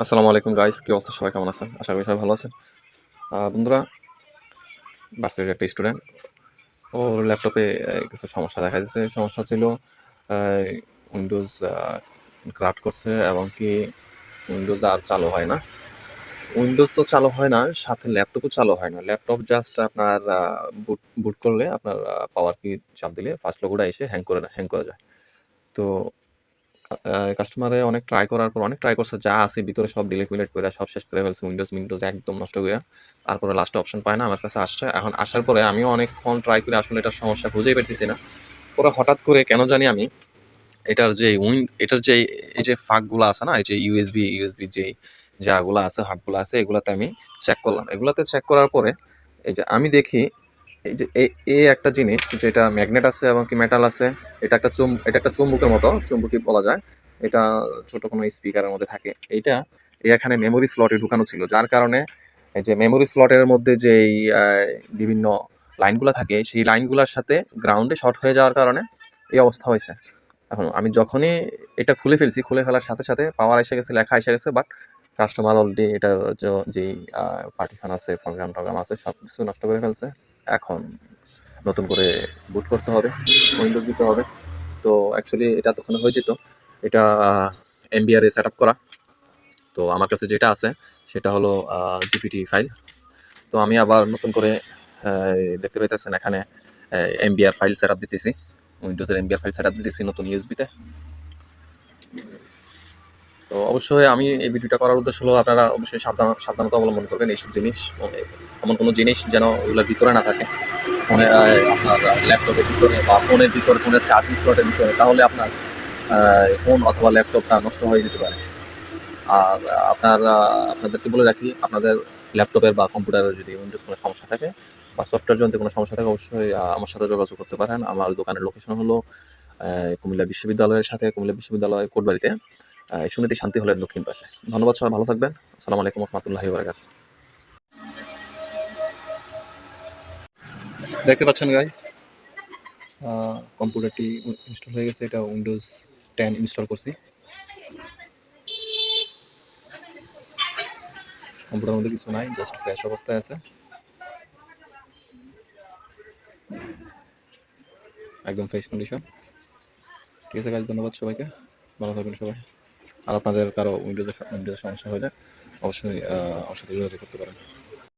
আসসালামু আলাইকুম গাইস, কি অবস্থা? সবাই কেমন আছেন? আশা করি সবাই ভালো আছেন। বন্ধুরা, ভার্সিটির একটা স্টুডেন্ট, ওর ল্যাপটপে কিছু সমস্যা দেখা দিচ্ছে। সমস্যা ছিল উইন্ডোজ ক্রাশ করছে, এবং কি উইন্ডোজ আর চালু হয় না। উইন্ডোজ তো চালু হয় না, সাথে ল্যাপটপও চালু হয় না। ল্যাপটপ জাস্ট আপনার বুট বুট করলে আপনার পাওয়ার কি চাপ দিলে ফার্স্ট লোগোটা এসে হ্যাং করে যায়। তো কাস্টমারে অনেক ট্রাই করার পর অনেক ট্রাই করছে, যা আছে ভিতরে সব ডিলিট করে সব শেষ করে ফেলছে, উইন্ডোজ একদম নষ্ট করে। তারপরে লাস্টে অপশন পায় না, আমার কাছে আসছে। এখন আসার পরে আমিও অনেকক্ষণ ট্রাই করে আসলে এটার সমস্যা খুঁজেই পেতেছি না। পরে হঠাৎ করে কেন জানি আমি এটার যে এই যে ফাঁকগুলো আছে না, এই যে ইউএসবি যে যাগুলো আছে, হাবগুলো আছে, এগুলাতে আমি চেক করলাম। এগুলাতে চেক করার পরে এই যে আমি দেখি এই যে এই একটা জিনিস, যেটা ম্যাগনেট আছে এবং কি মেটাল আছে। এটা একটা চুম্বকের মতো, চুম্বকই বলা যায়। এটা ছোট কোনো স্পিকারের মধ্যে থাকে। এইটা এখানে মেমোরি স্লটে ঢুকানো ছিল, যার কারণে এই যে মেমোরি স্লটের মধ্যে যে বিভিন্ন লাইনগুলো থাকে, সেই লাইনগুলোর সাথে গ্রাউন্ডে শর্ট হয়ে যাওয়ার কারণে এই অবস্থা হয়েছে। এখন আমি যখনই এটা খুলে ফেলার সাথে সাথে পাওয়ার এসে গেছে, লেখা এসে গেছে, বাট কাস্টমার অলরেডি এটার যে পার্টিশন আছে, প্রোগ্রাম আছে, সব কিছু নষ্ট করে ফেলছে। এখন নতুন করে বুট করতে হবে, উইন্ডোজ দিতে হবে। তো অ্যাকচুয়ালি এটা তখন হয়ে যেত, এটা এমবিআর সেট আপ করা। তো আমার কাছে যেটা আছে সেটা হলো জিপিটি ফাইল। তো আমি আবার নতুন করে দেখতে পাইতেছেন এখানে এমবিআর ফাইল সেট আপ দিতেছি, উইন্ডোজের এমবিআর ফাইল সেট আপ দিতেছি নতুন ইউএসবিতে। তো অবশ্যই আমি এই ভিডিওটা করার উদ্দেশ্য হলো আপনারা অবশ্যই সাবধানতা অবলম্বন করবেন। এইসব জিনিস, এমন কোনো জিনিস যেন ওগুলোর ভিতরে না থাকে, ফোনে আপনার ল্যাপটপের ভিতরে বা ফোনের ভিতরে, ফোনের চার্জিং স্লটের ভিতরে, তাহলে আপনার ফোন অথবা ল্যাপটপটা নষ্ট হয়ে যেতে পারে। আর আপনাদেরকে বলে রাখি, আপনাদের ল্যাপটপের বা কম্পিউটারের যদি উইন্ডোজ কোনো সমস্যা থাকে বা সফটওয়্যার জনিত কোনো সমস্যা থাকে, অবশ্যই আমার সাথে যোগাযোগ করতে পারেন। আমার দোকানের লোকেশন হলো কুমিল্লা বিশ্ববিদ্যালয়ের সাথে, কুমিল্লা বিশ্ববিদ্যালয় কোটবাড়িতে, সুনীতি শান্তি হলের দক্ষিণ পাশে। ধন্যবাদ, সবাই ভালো থাকবেন। আসসালামু আলাইকুম রহমতুল্লাহি বারাকাত। দেখতে পাচ্ছেন গাইস, কম্পিউটারটি ইনস্টল হয়ে গেছে। এটা উইন্ডোজ 10 ইনস্টল করছি। কম্পিউটারের মধ্যে কিছু নাই, জাস্ট ফ্রেশ অবস্থায় আছে, একদম ফ্রেশ কন্ডিশন। ঠিক আছে গাইস, ধন্যবাদ সবাইকে, ভালো থাকবেন সবাই। আর আপনাদের কারো উইন্ডোজের সমস্যা হলে অবশ্যই আমার সাথে যোগাযোগ করতে পারেন।